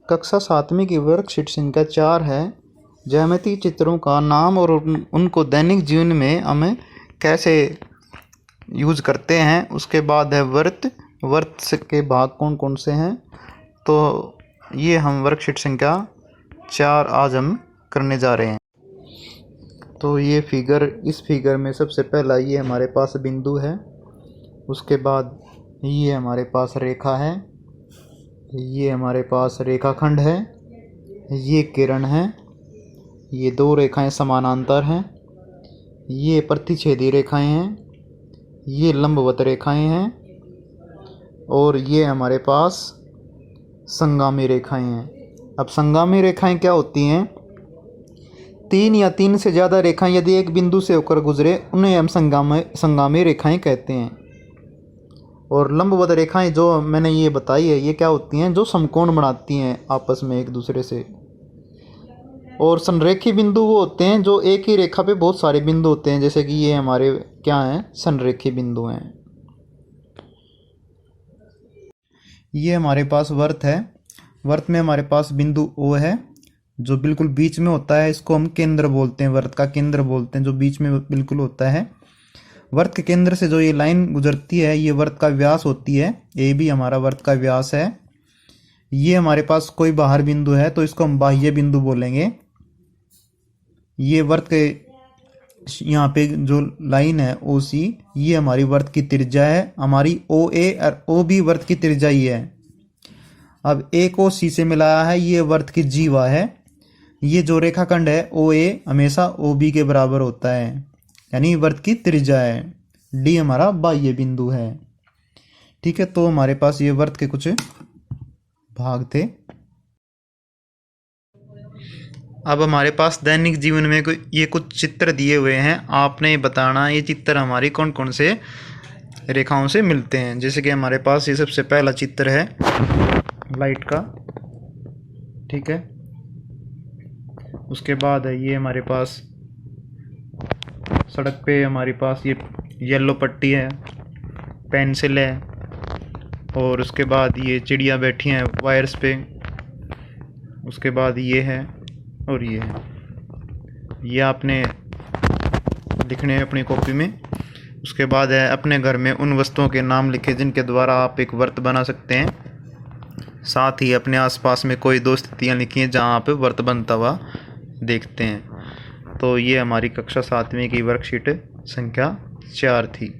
कक्षा 7वीं की वर्कशीट संख्या 4 है। ज्यामितीय चित्रों का नाम और उनको दैनिक जीवन में हमें कैसे यूज करते हैं। उसके बाद है वर्त के भाग कौन कौन से हैं। तो ये हम वर्कशीट संख्या 4 आज हम करने जा रहे हैं। तो ये इस फिगर में सबसे पहला ये हमारे पास बिंदु है। उसके बाद ये हमारे पास रेखा है, ये हमारे पास रेखाखंड है, ये किरण है, ये दो रेखाएं समानांतर हैं, ये प्रतिच्छेदी रेखाएं हैं, ये लंबवत रेखाएं हैं और ये हमारे पास संगामी रेखाएं हैं। अब संगामी रेखाएं क्या होती हैं? 3 या 3 से ज़्यादा रेखाएं यदि एक बिंदु से होकर गुजरे उन्हें हम संगामी रेखाएं कहते हैं। और लंबवत रेखाएं जो मैंने ये बताई है ये क्या होती हैं? जो समकोण बनाती हैं आपस में एक दूसरे से। और संरेखी बिंदु वो होते हैं जो एक ही रेखा पे बहुत सारे बिंदु होते हैं, जैसे कि ये हमारे क्या हैं? संरेखी बिंदु हैं। ये हमारे पास वर्त है। वर्त में हमारे पास बिंदु O है जो बिल्कुल बीच में होता है। इसको हम केंद्र बोलते हैं, वर्त का केंद्र बोलते हैं, जो बीच में बिल्कुल होता है। वर्त के केंद्र से जो ये लाइन गुजरती है ये वर्त का व्यास होती है। ए भी हमारा वर्त का व्यास है। ये हमारे पास कोई बाहर बिंदु है तो इसको हम बाह्य बिंदु बोलेंगे। ये वर्त के यहाँ पे जो लाइन है OC ये हमारी वर्त की त्रिज्या है। हमारी OA और OB वर्त की त्रिज्या ही है। अब A को C से मिलाया है, ये वर्त की जीवा है। ये जो रेखाखंड है OA हमेशा OB के बराबर होता है, यानी वर्त की त्रिज्या है। D हमारा बाह्य बिंदु है। ठीक है, तो हमारे पास ये वर्त के कुछ भाग थे। अब हमारे पास दैनिक जीवन में ये कुछ चित्र दिए हुए हैं। आपने बताना ये चित्र हमारी कौन कौन से रेखाओं से मिलते हैं। जैसे कि हमारे पास ये सबसे पहला चित्र है लाइट का। ठीक है, उसके बाद है ये हमारे पास सड़क पे हमारे पास ये येलो पट्टी है, पेंसिल है, और उसके बाद ये चिड़िया बैठी हैं वायर्स पे। उसके बाद ये है और ये है। ये आपने लिखने हैं अपनी कॉपी में। उसके बाद है अपने घर में उन वस्तुओं के नाम लिखे जिनके द्वारा आप एक वर्त बना सकते हैं। साथ ही अपने आसपास में कोई 2 स्थितियाँ लिखी हैं जहाँ आप वर्त बनता हुआ देखते हैं। तो ये हमारी कक्षा 7वीं की वर्कशीट संख्या 4 थी।